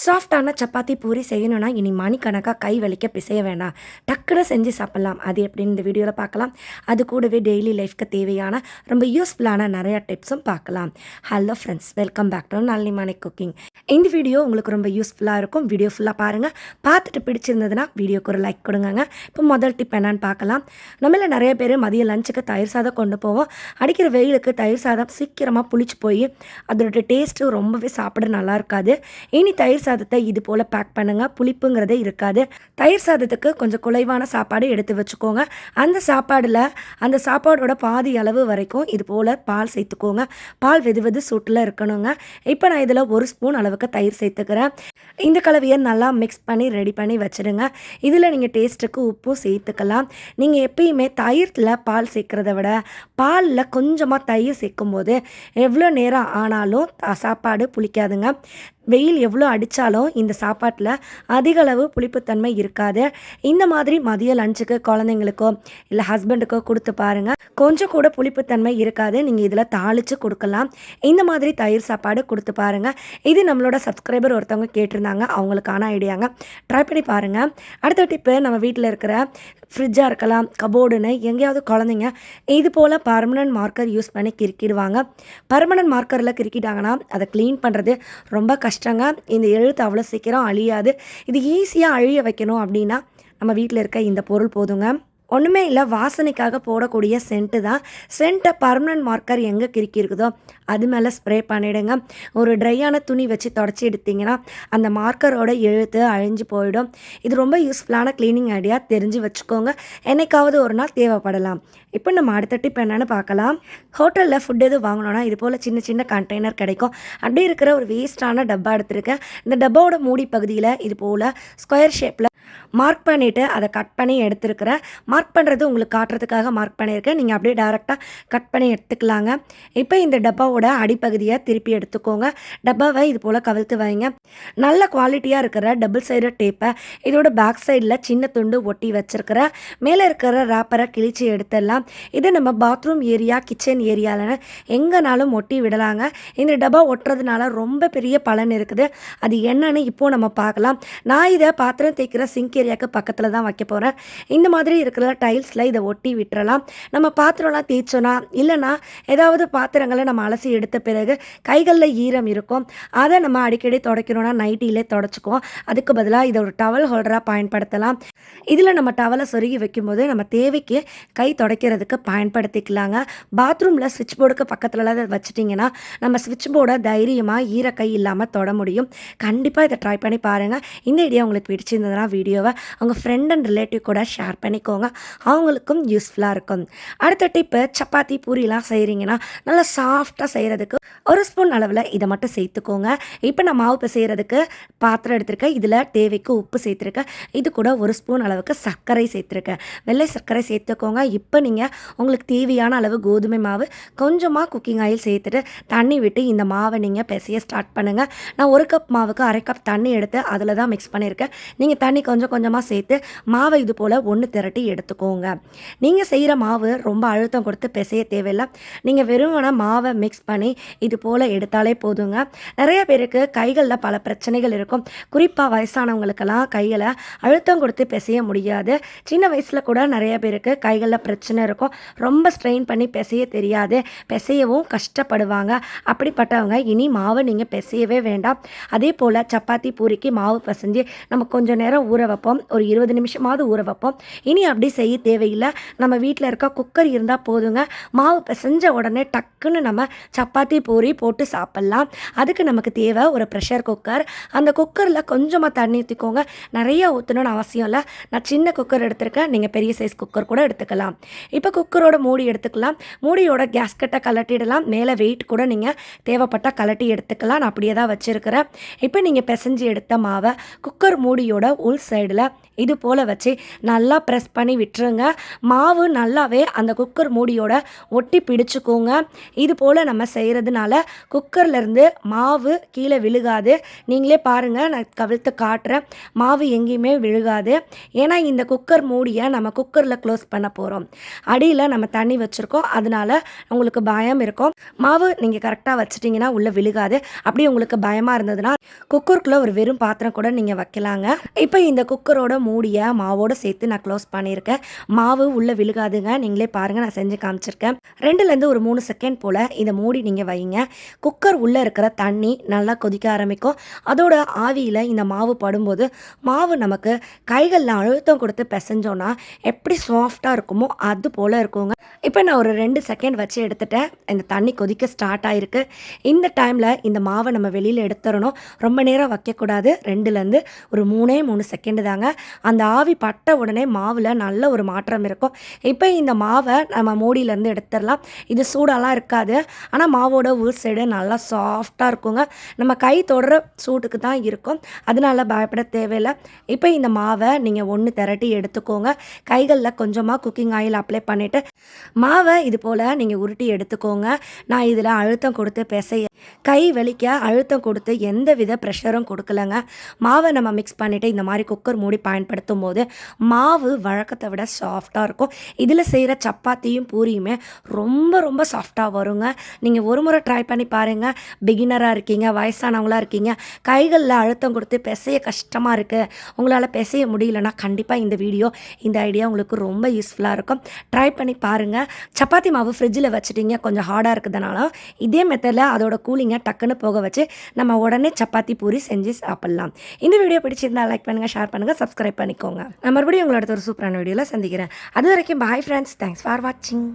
சாஃப்டான சப்பாத்தி பூரி செய்யணும்னா இனி மணிக்கணக்காக கை வலிக்க பிசைய வேண்டாம். டக்குன்னு செஞ்சு சாப்பிட்லாம். அது எப்படின்னு இந்த வீடியோவில் பார்க்கலாம். அது கூடவே டெய்லி லைஃப்க்கு தேவையான ரொம்ப யூஸ்ஃபுல்லான நிறையா டிப்ஸும் பார்க்கலாம். Hello friends, welcome back to Nalini cooking. இந்த வீடியோ உங்களுக்கு ரொம்ப யூஸ்ஃபுல்லாக இருக்கும். வீடியோ ஃபுல்லாக பாருங்கள். பார்த்துட்டு பிடிச்சிருந்ததுன்னா வீடியோக்கு ஒரு லைக் கொடுங்க. இப்போ முதல் டிப் என்னன்னு பார்க்கலாம். நம்மள நிறைய பேர் மதிய லஞ்சுக்கு தயிர் சாதம் கொண்டு போவோம். அடிக்கிற வெயிலுக்கு தயிர் சாதம் சீக்கிரமாக புளிச்சு போய் அதோட டேஸ்ட்டு ரொம்பவே சாப்பிட நல்லா இருக்காது. இனி தயிர் சாதத்தை இது போல் பேக் பண்ணுங்கள். புளிப்புங்கிறதே இருக்காது. தயிர் சாதத்துக்கு கொஞ்சம் குறைவான சாப்பாடு எடுத்து வச்சுக்கோங்க. அந்த சாப்பாடோட பாதி அளவு வரைக்கும் இது போல் பால் சேர்த்துக்கோங்க. பால் வெது சூட்டில் இருக்கணுங்க. இப்போ நான் இதில் 1 ஸ்பூன் அளவுக்கு தயிர் சேர்த்துக்கிறேன். இந்த கலவையை நல்லா மிக்ஸ் பண்ணி ரெடி பண்ணி வச்சுடுங்க. இதில் நீங்கள் டேஸ்ட்டுக்கு உப்பும் சேர்த்துக்கலாம். நீங்கள் எப்பயுமே தயிரில் பால் சேர்க்குறத விட பாலில் கொஞ்சமாக தயிர் சேர்க்கும்போது எவ்வளோ நேரம் ஆனாலும் சாப்பாடு புளிக்காதுங்க. வெயில் எவ்வளோ அடித்தாலும் இந்த சாப்பாட்டில் அதிகளவு புளிப்புத்தன்மை இருக்காது. இந்த மாதிரி மதிய லஞ்சுக்கு குழந்தைங்களுக்கோ இல்லை ஹஸ்பண்டுக்கோ கொடுத்து பாருங்கள். கொஞ்சம் கூட புளிப்புத்தன்மை இருக்காது. நீங்கள் இதில் தாளித்து கொடுக்கலாம். இந்த மாதிரி தயிர் சாப்பாடு கொடுத்து பாருங்கள். இது நம்மளோட சப்ஸ்கிரைபர் ஒருத்தவங்க கேட்டிருந்தாங்க. அவங்களுக்கான ஐடியாங்க. ட்ரை பண்ணி பாருங்கள். அடுத்த டிப்பு, நம்ம வீட்டில் இருக்கிற ஃப்ரிட்ஜாக இருக்கலாம், கபோர்டுன்னு எங்கேயாவது குழந்தைங்க இது போல் பர்மனன்ட் மார்க்கர் யூஸ் பண்ணி கிறுக்கிடுவாங்க. பர்மனன்ட் மார்க்கரில் கிறுக்கிட்டாங்கன்னா அதை க்ளீன் பண்ணுறது ரொம்ப கஷ்டங்க. இந்த எழுத்து அவ்வளோ சீக்கிரம் அழியாது. இது ஈஸியாக அழிய வைக்கணும் அப்படின்னா நம்ம வீட்டில் இருக்க இந்த பொருள் போதுங்க. ஒன்றுமே இல்லை, வாசனைக்காக போடக்கூடிய சென்ட்டு தான். சென்ட்டை பர்மனன்ட் மார்க்கர் எங்கே கிறுக்கி இருக்குதோ அது மேலே ஸ்ப்ரே பண்ணிவிடுங்க. ஒரு ட்ரையான துணி வச்சு தொடச்சி எடுத்திங்கன்னா அந்த மார்க்கரோட எழுத்து அழிஞ்சு போயிடும். இது ரொம்ப யூஸ்ஃபுல்லான க்ளீனிங் ஐடியா, தெரிஞ்சு வச்சுக்கோங்க. என்னைக்காவது ஒரு நாள் தேவைப்படலாம். இப்போ நம்ம அடுத்த டிப் என்னென்னு பார்க்கலாம். ஹோட்டலில் ஃபுட் எதுவும் வாங்கினோன்னா இது போல் சின்ன சின்ன கண்டெய்னர் கிடைக்கும். அப்படி இருக்கிற ஒரு வேஸ்ட்டான டப்பா எடுத்திருக்கேன். இந்த டப்பாவோட மூடி பகுதியில் இது போல் ஸ்கொயர் ஷேப்பில் மார்க் பண்ணிவிட்டு அதை கட் பண்ணி எடுத்துருக்கிறேன். மார்க் பண்ணுறது உங்களுக்கு காட்டுறதுக்காக மார்க் பண்ணியிருக்கேன். நீங்கள் அப்படியே டேரெக்டாக கட் பண்ணி எடுத்துக்கலாங்க. இப்போ இந்த டப்பாவோட அடிப்பகுதியை திருப்பி எடுத்துக்கோங்க. டப்பாவை இது போல் கவிழ்த்து வைங்க. நல்ல குவாலிட்டியாக இருக்கிற டபுள் சைடு டேப்பை இதோட பேக் சைடில் சின்ன துண்டு ஒட்டி வச்சுருக்கிறேன். மேலே இருக்கிற ரேப்பரை கிழிச்சு எடுத்துடலாம். இதை நம்ம பாத்ரூம் ஏரியா, கிச்சன் ஏரியாவில் எங்கேனாலும் ஒட்டி விடலாங்க. இந்த டப்பா ஒட்டுறதுனால ரொம்ப பெரிய பலன் இருக்குது. அது என்னன்னு இப்போது நம்ம பார்க்கலாம். நான் இதை பாத்திரம் தேய்க்கிற சிங்க் ஏரியாவுக்கு பக்கத்தில் தான் வைக்க போகிறேன். இந்த மாதிரி இருக்கிற டைல்ஸில் இதை ஒட்டி விட்டுறலாம். நம்ம பாத்திரம்லாம் தேய்ச்சோன்னா இல்லைனா ஏதாவது பாத்திரங்களை நம்ம அலசி எடுத்த பிறகு கைகளில் ஈரம் இருக்கும். அதை நம்ம அடிக்கடி துடைக்கணும்னா நைட்டிலே துடைச்சிக்குவோம். அதுக்கு பதிலாக இதை ஒரு டவல் ஹோல்டராக பயன்படுத்தலாம். இதில் நம்ம டவலை சொருகி வைக்கும்போது நம்ம தேவைக்கு கை துடைக்கிறதுக்கு பயன்படுத்திக்கலாங்க. பாத்ரூமில் ஸ்விட்ச் போர்டுக்கு பக்கத்தில் வச்சுட்டிங்கன்னா நம்ம ஸ்விட்ச் போர்டை தைரியமாக ஈர கை இல்லாமல் தொட முடியும். கண்டிப்பாக இதை ட்ரை பண்ணி பாருங்கள். இந்த ஐடியா உங்களுக்கு பிடிச்சிருந்ததுன்னா வீடியோவை அவங்க ஃப்ரெண்ட் அண்ட் ரிலேட்டிவ் கூட ஷேர் பண்ணிக்கோங்க. அவங்களுக்கும் யூஸ்ஃபுல்லாக இருக்கும். அடுத்த டிப்பு, சப்பாத்தி பூரிலாம் செய்கிறீங்கன்னா நல்லா சாஃப்டாக செய்கிறதுக்கு 1 ஸ்பூன் அளவில் இதை மட்டும் சேர்த்துக்கோங்க. இப்போ நான் மாவு செய்கிறதுக்கு பாத்திரம் எடுத்திருக்கேன். இதில் தேவைக்கு உப்பு சேர்த்துருக்கேன். இது கூட 1 ஸ்பூன் அளவுக்கு சர்க்கரை சேர்த்துருக்கேன். வெள்ளை சர்க்கரை சேர்த்துக்கோங்க. இப்போ நீங்கள் உங்களுக்கு தேவையான அளவு கோதுமை மாவு, கொஞ்சமாக குக்கிங் ஆயில் சேர்த்துட்டு தண்ணி விட்டு இந்த மாவை நீங்கள் பிசைய ஸ்டார்ட் பண்ணுங்கள். நான் 1 கப் மாவுக்கு 1/2 கப் தண்ணி எடுத்து அதில் தான் மிக்ஸ் பண்ணியிருக்கேன். நீங்கள் தண்ணி கொஞ்சம் கொஞ்சமாக சேர்த்து மாவை இது போல் ஒன்று திரட்டி எடுத்துக்கோங்க. நீங்கள் செய்கிற மாவு ரொம்ப அழுத்தம் கொடுத்து பிசைய தேவையில்லை. நீங்கள் வெறுமன மாவை மிக்ஸ் பண்ணி இது போல் எடுத்தாலே போதுங்க. நிறைய பேருக்கு கைகளில் பல பிரச்சனைகள் இருக்கும். குறிப்பாக வயசானவங்களுக்கெல்லாம் கைகளை அழுத்தம் கொடுத்து பிசைய முடியாது. சின்ன வயசில் கூட நிறைய பேருக்கு கைகளில் பிரச்சனை இருக்கும். ரொம்ப ஸ்ட்ரெயின் பண்ணி பிசைய தெரியாது, பிசையவும் கஷ்டப்படுவாங்க. அப்படிப்பட்டவங்க இனி மாவை நீங்கள் பிசையவே வேண்டாம். அதே போல் சப்பாத்தி பூரிக்கு மாவு பிசைஞ்சு நம்ம கொஞ்சம் நேரம் ஊற வைப்போம். ஒரு 20 நிமிஷமாவது ஊற வைப்போம். இனி அப்படி செய்ய தேவையில்லை. நம்ம வீட்டில் இருக்க குக்கர் இருந்தால் போதுங்க. மாவு பிசைஞ்ச உடனே டக்குன்னு நம்ம சப்பாத்தி பூரி போட்டு சாப்பிட்லாம். அதுக்கு நமக்கு தேவை ஒரு ப்ரெஷர் குக்கர். அந்த குக்கரில் கொஞ்சமாக தண்ணி ஊற்றிக்கோங்க. நிறைய ஊற்றணும்னு அவசியம் இல்லை. நான் சின்ன குக்கர் எடுத்திருக்கேன். நீங்கள் பெரிய சைஸ் குக்கர் கூட எடுத்துக்கலாம். இப்போ குக்கரோட மூடி எடுத்துக்கலாம். மூடியோட கேஸ்கட்டை கலட்டிடலாம். மேலே வெயிட் கூட நீங்கள் தேவைப்பட்டால் கலட்டி எடுத்துக்கலாம். நான் அப்படியே தான் வச்சுருக்கிறேன். இப்போ நீங்கள் பிசைஞ்சு எடுத்த மாவை குக்கர் மூடியோட உள் சைடில் இது போல் வச்சு நல்லா ப்ரெஸ் பண்ணி விட்டுருங்க. மாவு நல்லாவே அந்த குக்கர் மூடியோட ஒட்டி பிடிச்சிக்கோங்க. இது போல் நம்ம செய்கிறதுனால குக்கர்லேருந்து மாவு கீழே விழுகாது. நீங்களே பாருங்கள், நான் கவிழ்த்து காட்டுறேன். மாவு எங்கேயுமே விழுகாது. ஏன்னா இந்த குக்கர் மூடியை நம்ம குக்கரில் க்ளோஸ் பண்ண போகிறோம். அடியில் நம்ம தண்ணி வச்சுருக்கோம், அதனால உங்களுக்கு பயம் இருக்கும். மாவு நீங்கள் கரெக்டாக வச்சிட்டிங்கன்னா உள்ளே விழுகாது. அப்படி உங்களுக்கு பயமாக இருந்ததுன்னா குக்கருக்குள்ளே ஒரு வெறும் பாத்திரம் கூட நீங்கள் வைக்கலாங்க. இப்போ இந்த குக்கரோட மூடியை மாவோடு சேர்த்து நான் க்ளோஸ் பண்ணியிருக்கேன். மாவு உள்ளே விழுகாதுங்க. நீங்களே பாருங்கள், நான் செஞ்சு காமிச்சிருக்கேன். 2லேருந்து ஒரு 3 செகண்ட் போல் இதை மூடி நீங்கள் வைங்க. குக்கர் உள்ளே இருக்கிற தண்ணி நல்லா கொதிக்க ஆரம்பிக்கும். அதோட ஆவியில் இந்த மாவு படும்போது மாவு நமக்கு கைகளில் அழுத்தம் கொடுத்து பிசைஞ்சோன்னா எப்படி சாஃப்டாக இருக்குமோ அது போல் இருக்குங்க. இப்போ நான் ஒரு 2 செகண்ட் வச்சு எடுத்துட்டேன். இந்த தண்ணி கொதிக்க ஸ்டார்ட் ஆகிருக்கு. இந்த டைமில் இந்த மாவை நம்ம வெளியில் எடுத்துடணும். ரொம்ப நேரம் வைக்கக்கூடாது. 2லேருந்து ஒரு 3 செகண்டு தாங்க. அந்த ஆவி பட்ட உடனே மாவில் நல்ல ஒரு மாற்றம் இருக்கும். இப்போ இந்த மாவை நம்ம மூடியிலேருந்து எடுத்துடலாம். இது சூடாலாம் இருக்காது, ஆனால் மாவோட உள் சைடு நல்லா சாஃப்டாக இருக்குங்க. நம்ம கை தொடர சூட்டுக்கு தான் இருக்கும், அதனால பயப்பட தேவையில்லை. இப்போ இந்த மாவை நீங்கள் ஒன்று திரட்டி எடுத்துக்கோங்க. கைகளில் கொஞ்சமாக குக்கிங் ஆயில் அப்ளை பண்ணிவிட்டு மாவை இது போல் நீங்கள் உருட்டி எடுத்துக்கோங்க. நான் இதில் அழுத்தம் கொடுத்து பிசைய கை வலிக்க அழுத்தம் கொடுத்து எந்த வித ப்ரெஷரும் கொடுக்கலங்க. மாவை நம்ம மிக்ஸ் பண்ணிவிட்டு இந்த மாதிரி குக்கர் மூடி பயன்படுத்தும் போது மாவு வழக்கத்தை விட சாஃப்டாக இருக்கும். இதில் செய்கிற சப்பாத்தியும் பூரியுமே ரொம்ப ரொம்ப சாஃப்டாக வருங்க. நீங்கள் ஒரு முறை ட்ரை பண்ணி பாருங்கள். பிகினராக இருக்கீங்க, வயசானவங்களாக இருக்கீங்க, கைகளில் அழுத்தம் கொடுத்து பிசைய கஷ்டமாக இருக்குது, உங்களால் பிசைய முடியலன்னா கண்டிப்பாக இந்த வீடியோ, இந்த ஐடியா உங்களுக்கு ரொம்ப யூஸ்ஃபுல்லாக இருக்கும். ட்ரை பண்ணி பாருங்கள். சப்பாத்தி மாவு ஃப்ரிட்ஜில் வச்சுட்டிங்க, கொஞ்சம் ஹார்டாக இருக்குதுனால இதே மெத்தடில் அதோட கூலிங்கை டக்குன்னு போக வச்சு நம்ம உடனே சப்பாத்தி பூரி செஞ்சு சாப்பிட்லாம். இந்த வீடியோ பிடிச்சிருந்தா லைக் பண்ணுங்கள், ஷேர் பண்ணுங்கள், சப்ஸ்கிரைப் பண்ணிக்கோங்க. நான் மறுபடியும் உங்களோட ஒரு சூப்பரான வீடியோவில் சந்திக்கிறேன். அது வரைக்கும் பாய் ஃப்ரெண்ட்ஸ். தேங்க்ஸ் ஃபார் வாட்சிங்.